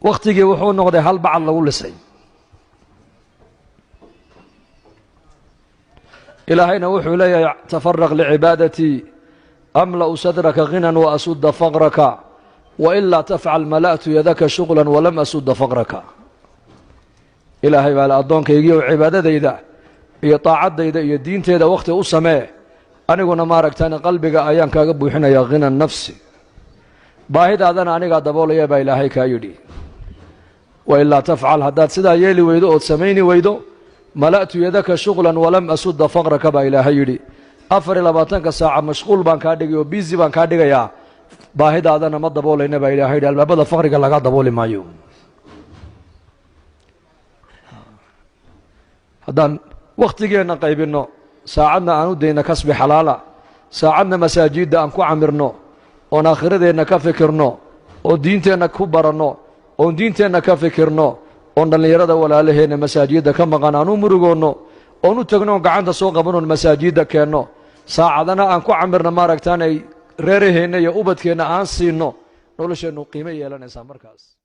waqtigii wuxuu noqday hal bacad lagu lisay ilaahayna wuxuu leeyahay tafarraq licibaadatii amla'u sadraka ghinan wa asudda faqraka wa ilaa tafcal mala'tu yadaka shughlan walam asudda faqraka ilaahay baa addoonkaygiiyo cibaadadayda iyo taacadayda iyo diinteeda waqti u samee aniguna maaragtaan qalbiga ayaan kaaga buuxinayaa ghinan nafsi baahidaadana anigaa daboolaya baa ilaahay kaa yidhi wa ilaa tafcal haddaad sidaa yeeli weydo ood samayni weydo mala'tu yadaka shughlan walam asudda faqraka baa ilaahay yidhi 24 saaca mashquul baan kaa dhigay oo busy baan kaa dhigayaa baahidaadana ma daboolayna baa ilaahay yidhi albaabada faqriga laga dabooli maayo haddaan wakhtigeenna qaybinno saacadna aan u dayna kasbi xalaala saacadna masaajidda aan ku camirno oon aakhiradeenna ka fikirno oon diinteenna ku baranno oon diinteenna ka fikirno oon dhallinyarada walaalaheenna masaajidda ka maqan aan u murugoonno oon u tagno oon gacanta soo qabanoon masaajidda keenno saacadana aan ku camirno maaragtaan ay reeraheenna iyo ubadkeenna aan siinno nolosheennu qiimo yeelanaysaa markaas